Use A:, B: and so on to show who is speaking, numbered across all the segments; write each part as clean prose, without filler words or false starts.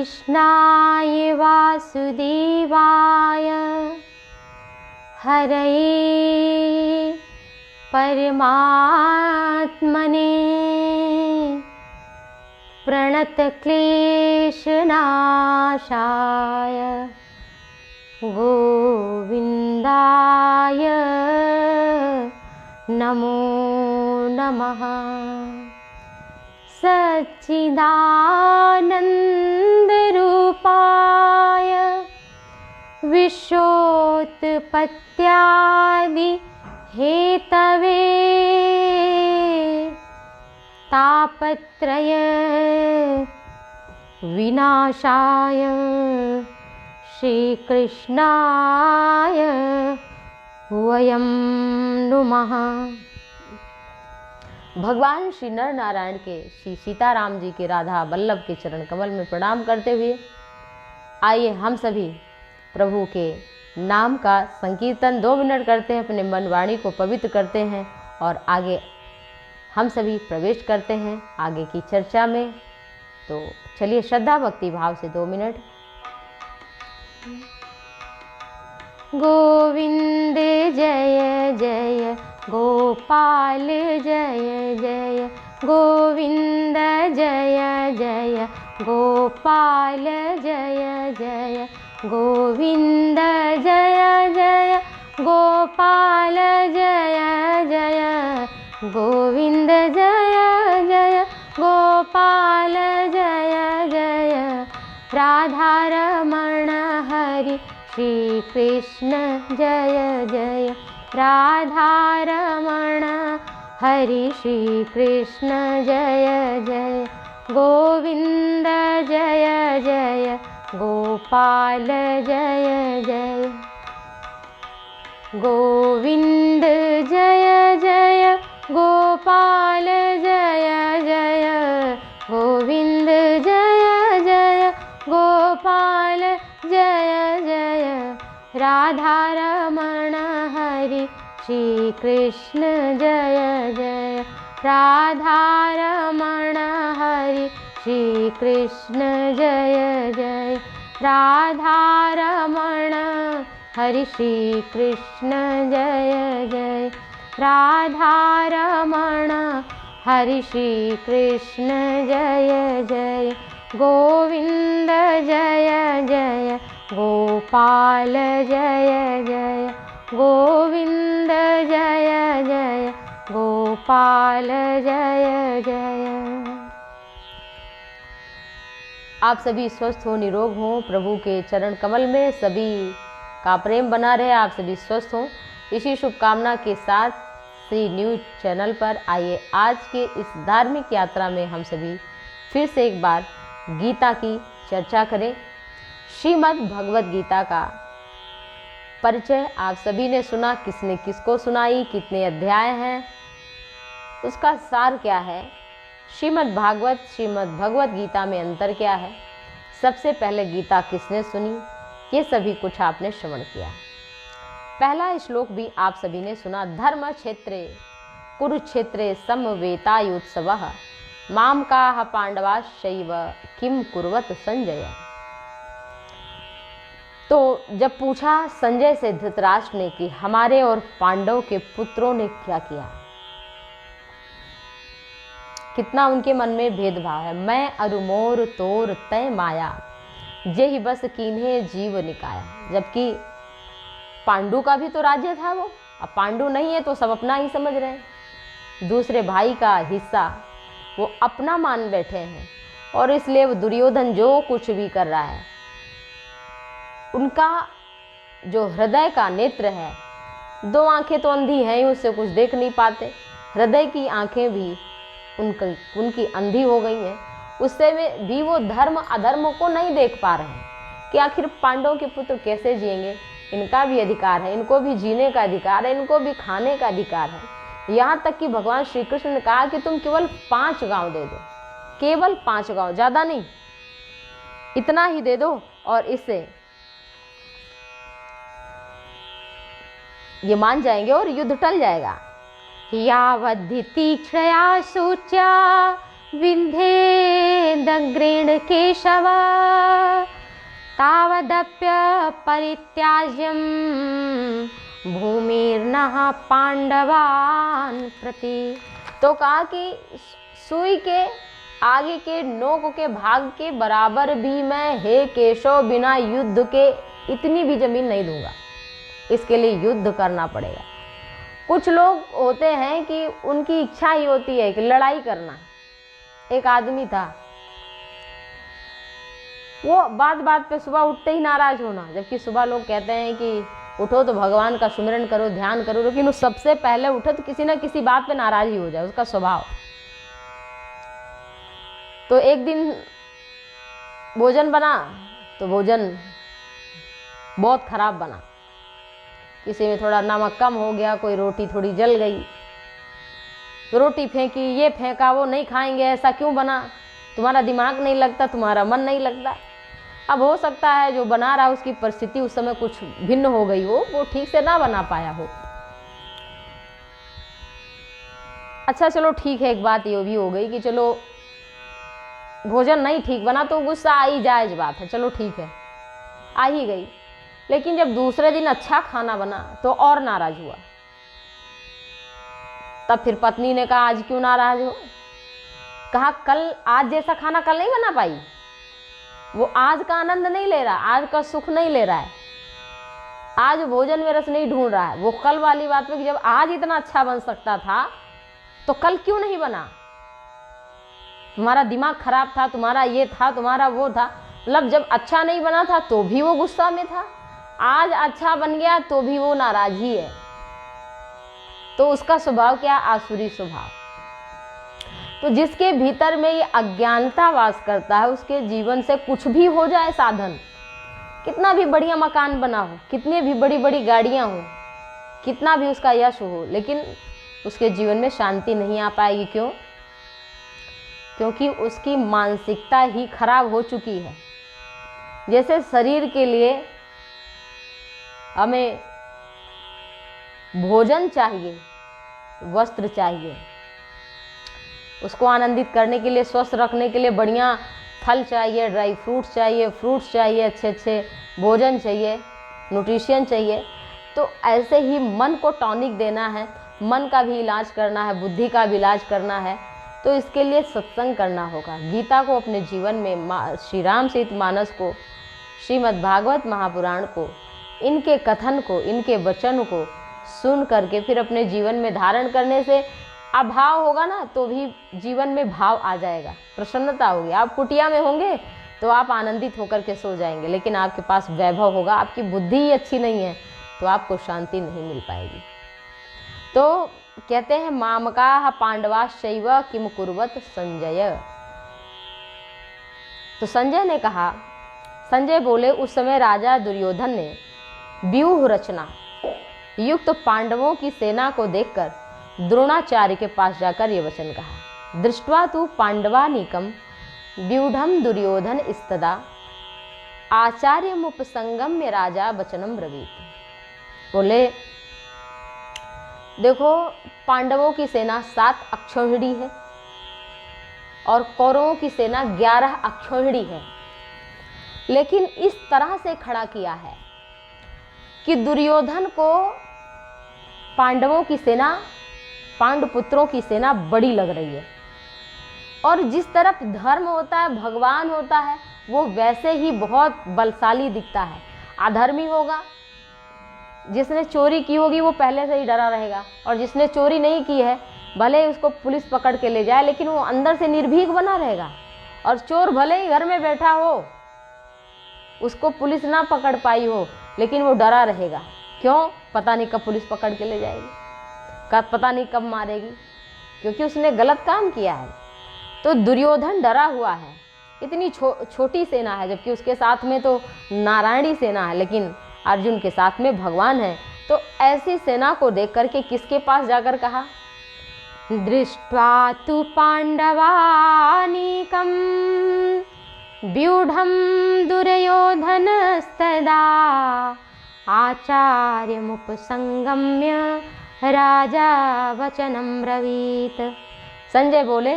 A: कृष्णाय वासुदेवाय हरये परमात्मने प्रणतक्लेशनाशाय गोविन्दाय नमो नमः। सच्चिदानन्दरूपाय विश्वोत्पत्त्यादि हेतवे तापत्रय विनाशाय श्रीकृष्णाय वयं नुमः। भगवान श्री नर नारायण के श्री सीताराम जी के राधा वल्लभ के चरण कमल में प्रणाम करते हुए आइए हम सभी प्रभु के नाम का संकीर्तन 2 मिनट करते हैं, अपने मन वाणी को पवित्र करते हैं और आगे हम सभी प्रवेश करते हैं आगे की चर्चा में। तो चलिए श्रद्धा भक्ति भाव से 2 मिनट। गोविंद जय जय गोपाल जय जय गोविंद जय जय गोपाल जय जय गोविंद जय जय गोपाल जय जय गोविंद जय जय गोपाल जय जय राधा रमण हरि श्री कृष्ण जय जय राधा रमण हरि श्री कृष्ण जय जय गोविंद जय जय गोपाल जय जय गोविंद जय जय गोपाल जय जय गोविंद जय जय गोपाल जय जय राधा रमण हरि श्री कृष्ण जय जय राधा रमण हरि श्री कृष्ण जय जय राधा रमण हरि श्री कृष्ण जय जय राधा रमण हरि श्री कृष्ण जय जय गोविंद जय जय गोपाल जय जय गोविंद जय जय गोपाल जय जय। आप सभी स्वस्थ हो, निरोग हो, प्रभु के चरण कमल में सभी का प्रेम बना रहे, आप सभी स्वस्थ हो, इसी शुभकामना के साथ श्री न्यूज चैनल पर आइए आज के इस धार्मिक यात्रा में हम सभी फिर से एक बार गीता की चर्चा करें। श्रीमद् भगवत गीता का परिचय आप सभी ने सुना, किसने किसको सुनाई, कितने अध्याय हैं, उसका सार क्या है, श्रीमद् भगवत गीता में अंतर क्या है, सबसे पहले गीता किसने सुनी, ये सभी कुछ आपने श्रवण किया। पहला श्लोक भी आप सभी ने सुना। धर्म क्षेत्रे कुरुक्षेत्रे समवेतायुत्सवः माम काह पांडवाश्चैव किम कुर्वत संजय। तो जब पूछा संजय से धृतराष्ट्र ने कि हमारे और पांडव के पुत्रों ने क्या किया, कितना उनके मन में भेदभाव है। मैं अरुमोर तोर तय माया जेहि बस कीन्हे जीव निकाया। जबकि पांडु का भी तो राज्य था वो, अब पांडु नहीं है तो सब अपना ही समझ रहे हैं, दूसरे भाई का हिस्सा वो अपना मान बैठे हैं और इसलिए वो दुर्योधन जो कुछ भी कर रहा है, उनका जो हृदय का नेत्र है, 2 आंखें तो अंधी हैं ही, उससे कुछ देख नहीं पाते, हृदय की आंखें भी उनकी अंधी हो गई हैं, उससे भी वो धर्म अधर्म को नहीं देख पा रहे हैं कि आखिर पांडवों के पुत्र कैसे जिएंगे, इनका भी अधिकार है, इनको भी जीने का अधिकार है, इनको भी खाने का अधिकार है। यहाँ तक कि भगवान श्री कृष्ण ने कहा कि तुम केवल 5 गांव दे दो, केवल 5 गांव, ज़्यादा नहीं, इतना ही दे दो और इससे ये मान जाएंगे और युद्ध टल जाएगा। यावद्धि तीक्ष्णया सूच्या विन्धेदग्रेण केशव तावदप्य परित्याज्यं भूमिर्नः पांडवान् प्रति। तो कहा कि सुई के आगे के नोक के भाग के बराबर भी मैं हे केशव बिना युद्ध के इतनी भी जमीन नहीं दूंगा, इसके लिए युद्ध करना पड़ेगा। कुछ लोग होते हैं कि उनकी इच्छा ही होती है कि लड़ाई करना। एक आदमी था, वो बात बात पे सुबह उठते ही नाराज होना, जबकि सुबह लोग कहते हैं कि उठो तो भगवान का सुमिरन करो, ध्यान करो, लेकिन वो सबसे पहले उठे तो किसी ना किसी बात पे नाराज ही हो जाए, उसका स्वभाव। तो एक दिन भोजन बना तो भोजन बहुत खराब बना, किसी में थोड़ा नमक कम हो गया, कोई रोटी थोड़ी जल गई, तो रोटी फेंकी, ये फेंका, वो नहीं खाएंगे, ऐसा क्यों बना, तुम्हारा दिमाग नहीं लगता, तुम्हारा मन नहीं लगता। अब हो सकता है जो बना रहा उसकी परिस्थिति उस समय कुछ भिन्न हो गई हो, वो ठीक से ना बना पाया हो। अच्छा चलो ठीक है, एक बात ये भी हो गई कि चलो भोजन नहीं ठीक बना तो गुस्सा आई जायज बात है, चलो ठीक है, आ ही गई। लेकिन जब दूसरे दिन अच्छा खाना बना तो और नाराज हुआ। तब फिर पत्नी ने कहा आज क्यों नाराज हो? कहा कल आज जैसा खाना कल नहीं बना पाई, वो आज का आनंद नहीं ले रहा, आज का सुख नहीं ले रहा है, आज भोजन में रस नहीं ढूंढ रहा है। वो कल वाली बात पे कि जब आज इतना अच्छा बन सकता था तो कल क्यों नहीं बना? तुम्हारा दिमाग खराब था, तुम्हारा ये था, तुम्हारा वो था। मतलब जब अच्छा नहीं बना था तो भी वो गुस्सा में था, आज अच्छा बन गया तो भी वो नाराज ही है। तो उसका स्वभाव क्या? आसुरी स्वभाव। तो जिसके भीतर में ये अज्ञानता वास करता है, उसके जीवन से कुछ भी हो जाए साधन, कितना भी बढ़िया मकान बना हो, कितनी भी बड़ी बड़ी गाड़ियां हो, कितना भी उसका यश हो, लेकिन उसके जीवन में शांति नहीं आ पाएगी। क्यों? क्योंकि उसकी मानसिकता ही खराब हो चुकी है। जैसे शरीर के लिए हमें भोजन चाहिए, वस्त्र चाहिए, उसको आनंदित करने के लिए, स्वस्थ रखने के लिए बढ़िया फल चाहिए, ड्राई फ्रूट्स चाहिए, फ्रूट्स चाहिए, अच्छे अच्छे भोजन चाहिए, न्यूट्रिशन चाहिए। तो ऐसे ही मन को टॉनिक देना है, मन का भी इलाज करना है, बुद्धि का भी इलाज करना है, तो इसके लिए सत्संग करना होगा। गीता को अपने जीवन में, श्री रामचरित मानस को, श्रीमद् भागवत महापुराण को, इनके कथन को, इनके वचन को सुन करके फिर अपने जीवन में धारण करने से अभाव होगा ना तो भी जीवन में भाव आ जाएगा, प्रसन्नता होगी। आप कुटिया में होंगे तो आप आनंदित होकर के सो जाएंगे, लेकिन आपके पास वैभव होगा, आपकी बुद्धि ही अच्छी नहीं है तो आपको शांति नहीं मिल पाएगी। तो कहते हैं मामकाः पांडवाश्चैव किम कुर्वत संजय। तो संजय ने कहा, संजय बोले उस समय राजा दुर्योधन ने व्यूह रचना युक्त पांडवों की सेना को देखकर द्रोणाचार्य के पास जाकर ये वचन कहा, दृष्ट्वा तु पांडवानीकम व्यूढ़म दुर्योधन इस्तदा आचार्यमुपसंगम्य राजा वचनम ब्रवीत। बोले देखो पांडवों की सेना 7 अक्षौहिणी है और कौरवों की सेना 11 अक्षौहिणी है, लेकिन इस तरह से खड़ा किया है कि दुर्योधन को पांडवों की सेना, पांडुपुत्रों की सेना बड़ी लग रही है, और जिस तरफ धर्म होता है, भगवान होता है, वो वैसे ही बहुत बलशाली दिखता है। अधर्मी होगा, जिसने चोरी की होगी वो पहले से ही डरा रहेगा, और जिसने चोरी नहीं की है भले ही उसको पुलिस पकड़ के ले जाए लेकिन वो अंदर से निर्भीक बना रहेगा। और चोर भले ही घर में बैठा हो, उसको पुलिस ना पकड़ पाई हो, लेकिन वो डरा रहेगा। क्यों? पता नहीं कब पुलिस पकड़ के ले जाएगी, कब पता नहीं कब मारेगी, क्योंकि उसने गलत काम किया है। तो दुर्योधन डरा हुआ है, इतनी छोटी सेना है, जबकि उसके साथ में तो नारायणी सेना है, लेकिन अर्जुन के साथ में भगवान है। तो ऐसी सेना को देख करके किसके पास जाकर कहा, दृष्ट्वा तु पांडवानीकम व्यूढ़म दुर्योधनस्तदा आचार्यमुपसंगम्य राजा वचनम ब्रवीत। संजय बोले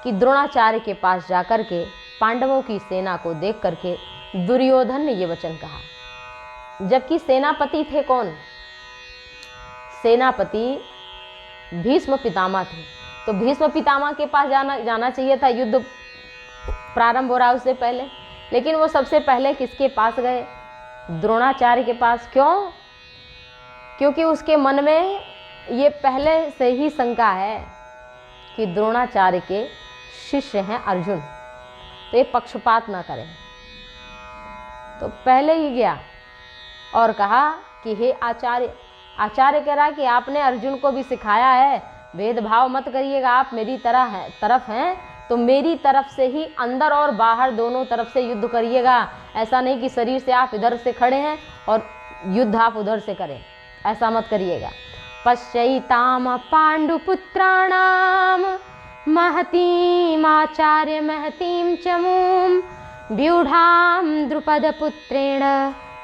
A: कि द्रोणाचार्य के पास जाकर के पांडवों की सेना को देख करके दुर्योधन ने ये वचन कहा। जबकि सेनापति थे कौन? सेनापति भीष्म पितामह थे। तो भीष्म पितामह के पास जाना चाहिए था युद्ध प्रारंभ हो रहा उससे पहले, लेकिन वो सबसे पहले किसके पास गए? द्रोणाचार्य के पास। क्यों? क्योंकि उसके मन में ये पहले से ही शंका है कि द्रोणाचार्य के शिष्य हैं अर्जुन, तो ये पक्षपात ना करें। तो पहले ही गया और कहा कि हे आचार्य, आचार्य कह रहा कि आपने अर्जुन को भी सिखाया है भेदभाव मत करिएगा, आप मेरी तरफ हैं तो मेरी तरफ से ही अंदर और बाहर दोनों तरफ से युद्ध करिएगा। ऐसा नहीं कि शरीर से आप इधर से खड़े हैं और युद्ध आप उधर से करें, ऐसा मत करिएगा। पश्यैताम पांडुपुत्राणाम महतीमाचार्य महतीम चमूम व्यूढ़ाम द्रुपद पुत्रेण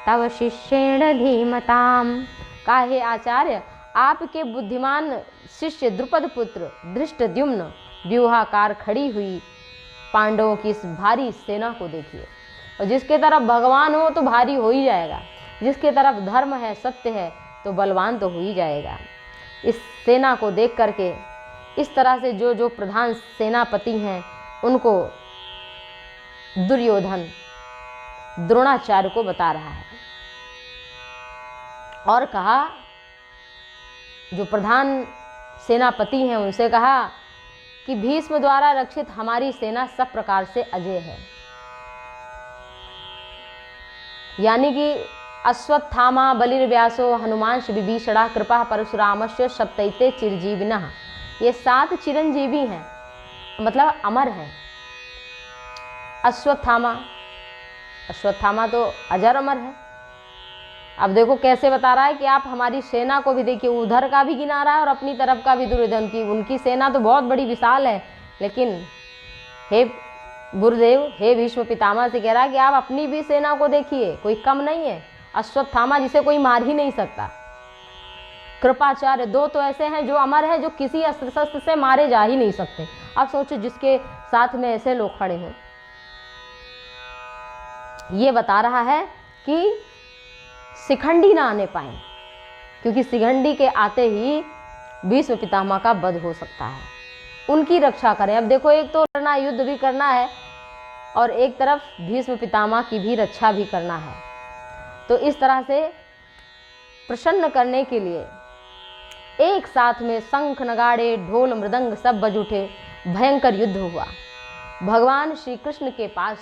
A: तव शिष्येण धीमताम। काहे आचार्य, आपके बुद्धिमान शिष्य द्रुपद पुत्र धृष्टद्युम्न व्यूहाकार खड़ी हुई पांडवों की इस भारी सेना को देखिए। और जिसके तरफ भगवान हो तो भारी हो ही जाएगा, जिसके तरफ धर्म है सत्य है तो बलवान तो हो ही जाएगा। इस सेना को देख करके इस तरह से जो प्रधान सेनापति हैं उनको दुर्योधन द्रोणाचार्य को बता रहा है और कहा, जो प्रधान सेनापति हैं उनसे कहा कि भीष्म द्वारा रक्षित हमारी सेना सब प्रकार से अजय है। यानी कि अश्वत्थामा बलिर्व्यासो हनुमान विभीषणा कृपा परशुरामस्य सप्तैते चिरजीविनः, ये 7 चिरंजीवी हैं, मतलब अमर हैं। अश्वत्थामा तो अजर अमर है। अब देखो कैसे बता रहा है कि आप हमारी सेना को भी देखिए, उधर का भी गिना रहा है और अपनी तरफ का भी दुर्योधन की। उनकी सेना तो बहुत बड़ी विशाल है, लेकिन हे गुरुदेव, हे भीष्म पितामह से कह रहा है कि आप अपनी भी सेना को देखिए, कोई कम नहीं है। अश्वत्थामा जिसे कोई मार ही नहीं सकता, कृपाचार्य 2 तो ऐसे हैं जो अमर है, जो किसी अस्त्र शस्त्र से मारे जा ही नहीं सकते। अब सोचो जिसके साथ में ऐसे लोग खड़े हैं। ये बता रहा है कि शिखंडी ना आने पाए, क्योंकि शिखंडी के आते ही भीष्म पितामह का वध हो सकता है। उनकी रक्षा करें। अब देखो, एक तो लड़ना, युद्ध भी करना है और एक तरफ भीष्म पितामह की भी रक्षा भी करना है। तो इस तरह से प्रसन्न करने के लिए एक साथ में शंख नगाड़े ढोल मृदंग सब बज उठे, भयंकर युद्ध हुआ। भगवान श्री कृष्ण के पास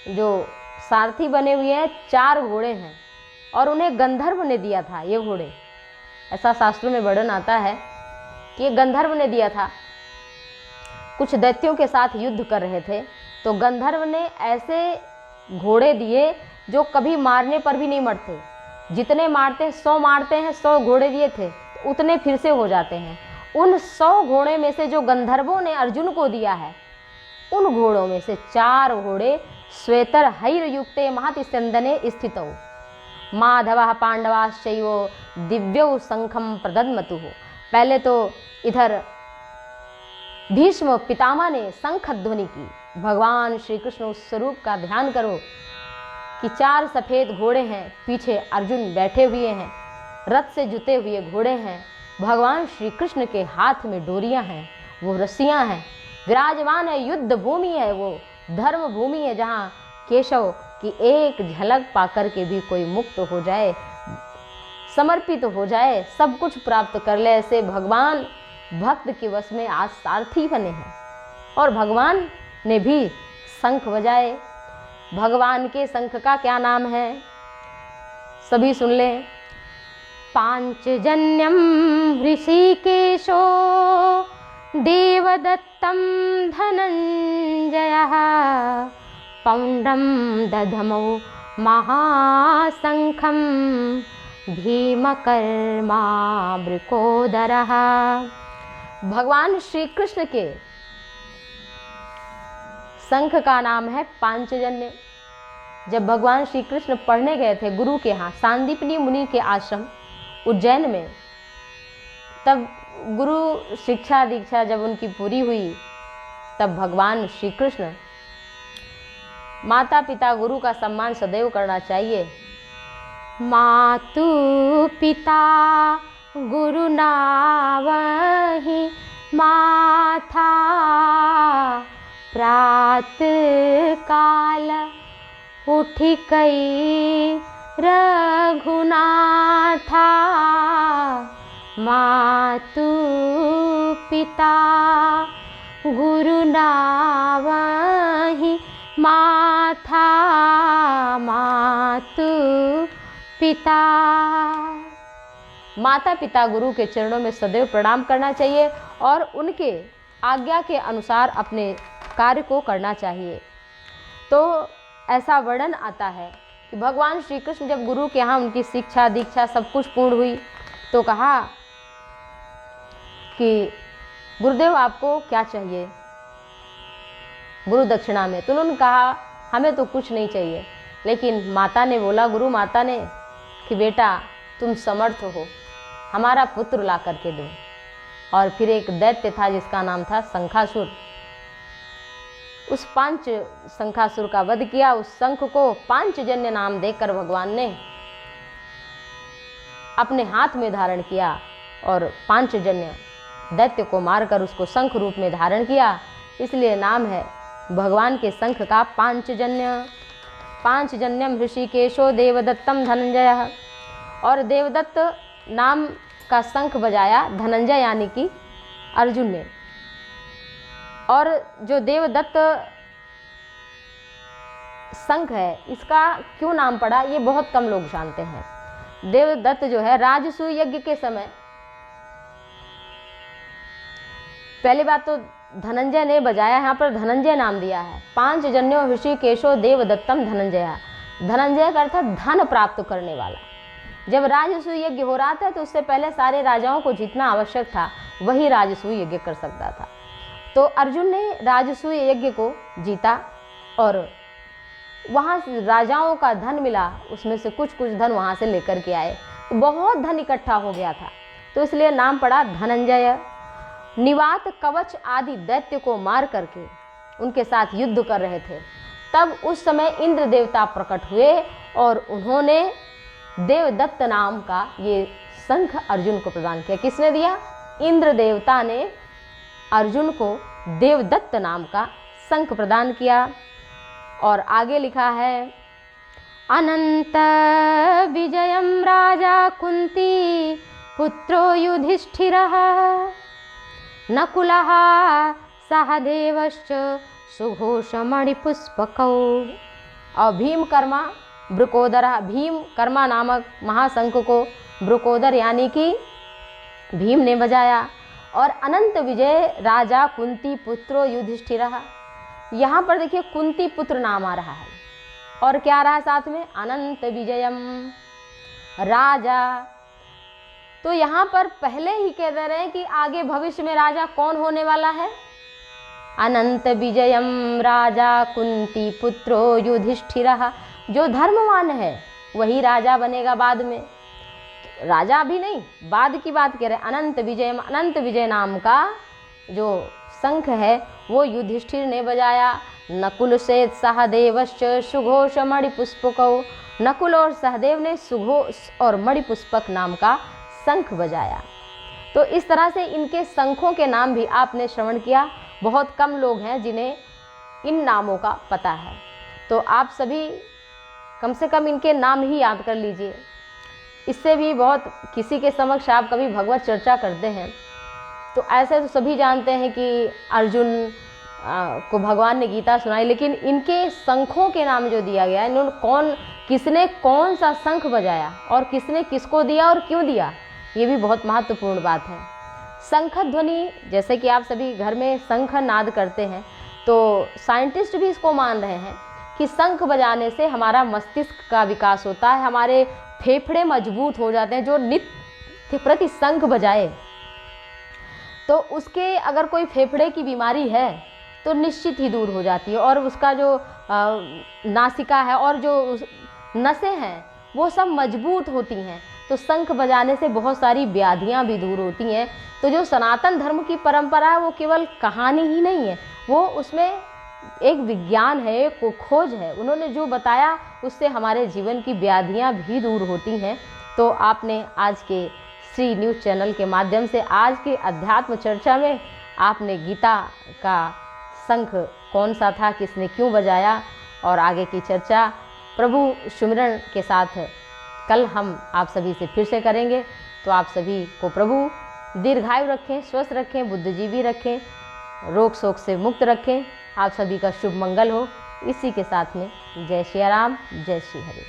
A: जो सारथी बने हुए हैं 4 घोड़े हैं और उन्हें गंधर्व ने दिया था ये घोड़े। ऐसा शास्त्रों में वर्णन आता है कि ये गंधर्व ने दिया था। कुछ दैत्यों के साथ युद्ध कर रहे थे तो गंधर्व ने ऐसे घोड़े दिए जो कभी मारने पर भी नहीं मरते। जितने मारते हैं 100 मारते हैं, 100 घोड़े दिए थे तो उतने फिर से हो जाते हैं। उन 100 घोड़े में से जो गंधर्वों ने अर्जुन को दिया है, उन घोड़ों में से 4 घोड़े श्वेतर हैर युक्ते महति स्यंदने स्थितौ माधवः पांडवाश्चैव दिव्यौ शंखम प्रदद्मतुः। पहले तो इधर भीष्म पितामह ने शंख ध्वनि की। भगवान श्री कृष्ण उस स्वरूप का ध्यान करो कि 4 सफेद घोड़े हैं, पीछे अर्जुन बैठे हुए हैं, रथ से जुते हुए घोड़े हैं। भगवान श्री कृष्ण के हाथ में डोरियां हैं, वो रस्सियां हैं, विराजमान है। युद्ध भूमि है, वो धर्म भूमि है, जहाँ केशव की एक झलक पाकर के भी कोई मुक्त हो जाए, समर्पित हो जाए, सब कुछ प्राप्त कर ले। ऐसे भगवान भक्त के वश में आज सारथी बने हैं और भगवान ने भी शंख बजाए। भगवान के शंख का क्या नाम है, सभी सुन लें। पांचजन्यम ऋषिकेशो देवदत्तं धनंजयः पौंड्रं दधमौ महाशंखं भीमकर्मा वृकोदरः। भगवान श्री कृष्ण के शंख का नाम है पांचजन्य। जब भगवान श्री कृष्ण पढ़ने गए थे गुरु के यहाँ, सांदीपनी मुनि के आश्रम उज्जैन में, तब गुरु शिक्षा दीक्षा जब उनकी पूरी हुई तब भगवान श्री कृष्ण, माता पिता गुरु का सम्मान सदैव करना चाहिए। मातु पिता गुरु नावहि माथा, प्रात काल उठि कई रघुनाथा। मातु पिता गुरु नावहि माथा, मातु पिता। माता पिता गुरु के चरणों में सदैव प्रणाम करना चाहिए और उनके आज्ञा के अनुसार अपने कार्य को करना चाहिए। तो ऐसा वर्णन आता है कि भगवान श्री कृष्ण जब गुरु के यहाँ उनकी शिक्षा दीक्षा सब कुछ पूर्ण हुई तो कहा कि गुरुदेव आपको क्या चाहिए गुरु दक्षिणा में। तो उन्होंने कहा हमें तो कुछ नहीं चाहिए, लेकिन माता ने बोला, गुरु माता ने, कि बेटा तुम समर्थ हो, हमारा पुत्र ला करके दो। और फिर एक दैत्य था जिसका नाम था शंखासुर, उस पांच शंखासुर का वध किया। उस शंख को पांचजन्य नाम देकर भगवान ने अपने हाथ में धारण किया और पांचजन्य दैत्य को मारकर उसको शंख रूप में धारण किया। इसलिए नाम है भगवान के शंख का पांचजन्य। पांचजन्यम ऋषिकेशो देवदत्तम धनंजय। और देवदत्त नाम का शंख बजाया धनंजय यानी कि अर्जुन ने। और जो देवदत्त शंख है इसका क्यों नाम पड़ा ये बहुत कम लोग जानते हैं। देवदत्त जो है राजसूय यज्ञ के समय, पहली बात तो धनंजय ने बजाया, यहाँ पर धनंजय नाम दिया है। पांचजन्यो ऋषिकेशो देवदत्तम धनंजय। धनंजय का अर्थ धन प्राप्त करने वाला। जब राजसूय यज्ञ हो रहा था तो उससे पहले सारे राजाओं को जितना आवश्यक था वही राजसूय यज्ञ कर सकता था। तो अर्जुन ने राजसूय यज्ञ को जीता और वहाँ राजाओं का धन मिला, उसमें से कुछ कुछ धन वहाँ से लेकर के आए, बहुत धन इकट्ठा हो गया था, तो इसलिए नाम पड़ा धनंजय। निवात कवच आदि दैत्य को मार करके उनके साथ युद्ध कर रहे थे, तब उस समय इंद्र देवता प्रकट हुए और उन्होंने देवदत्त नाम का ये शंख अर्जुन को प्रदान किया। किसने दिया? इंद्र देवता ने अर्जुन को देवदत्त नाम का शंख प्रदान किया। और आगे लिखा है, अनंत विजयम राजा कुंती पुत्रो युधिष्ठिरः नकुलः सहदेवश्च सुघोषमणिपुष्पकौ। और भीमकर्मा वृकोदर, भीमकर्मा नामक महाशंख को वृकोदर यानी कि भीम ने बजाया। और अनंत विजय राजा कुंती पुत्रो युधिष्ठिरः, यहाँ पर देखिए कुंती पुत्र नाम आ रहा है और क्या आ रहा है साथ में? अनंत विजयम राजा। तो यहाँ पर पहले ही कह दे रहे हैं कि आगे भविष्य में राजा कौन होने वाला है? अनंत विजयम राजा कुंती पुत्रो युधिष्ठिरः। जो धर्मवान है वही राजा बनेगा बाद में, राजा भी नहीं, बाद की बात कह रहे हैं। अनंत विजयम, अनंत विजय नाम का जो शंख है वो युधिष्ठिर ने बजाया। नकुल से सहदेवश्च सुघोष मणिपुष्पकौ। नकुल और सहदेव ने सुघोष और मणिपुष्पक नाम का शंख बजाया। तो इस तरह से इनके शंखों के नाम भी आपने श्रवण किया। बहुत कम लोग हैं जिन्हें इन नामों का पता है, तो आप सभी कम से कम इनके नाम ही याद कर लीजिए। इससे भी बहुत, किसी के समक्ष आप कभी भगवत चर्चा करते हैं तो ऐसे तो सभी जानते हैं कि अर्जुन को भगवान ने गीता सुनाई, लेकिन इनके शंखों के नाम जो दिया गया है, इन्होंने किसने कौन सा शंख बजाया और किसने किसको दिया और क्यों दिया, ये भी बहुत महत्वपूर्ण बात है। शंख ध्वनि, जैसे कि आप सभी घर में शंख नाद करते हैं, तो साइंटिस्ट भी इसको मान रहे हैं कि शंख बजाने से हमारा मस्तिष्क का विकास होता है, हमारे फेफड़े मजबूत हो जाते हैं। जो नित्य प्रति शंख बजाए तो उसके अगर कोई फेफड़े की बीमारी है तो निश्चित ही दूर हो जाती है, और उसका जो नासिका है और जो नसें हैं वो सब मजबूत होती हैं। तो शंख बजाने से बहुत सारी व्याधियाँ भी दूर होती हैं। तो जो सनातन धर्म की परंपरा है वो केवल कहानी ही नहीं है, वो उसमें एक विज्ञान है, एक खोज है। उन्होंने जो बताया उससे हमारे जीवन की व्याधियाँ भी दूर होती हैं। तो आपने आज के श्री न्यूज़ चैनल के माध्यम से आज के अध्यात्म चर्चा में आपने गीता का शंख कौन सा था, किसने क्यों बजाया, और आगे की चर्चा प्रभु सुमिरन के साथ कल हम आप सभी से फिर से करेंगे। तो आप सभी को प्रभु दीर्घायु रखें, स्वस्थ रखें, बुद्धिजीवी रखें, रोग शोक से मुक्त रखें। आप सभी का शुभ मंगल हो। इसी के साथ में जय श्री राम, जय श्री हरि।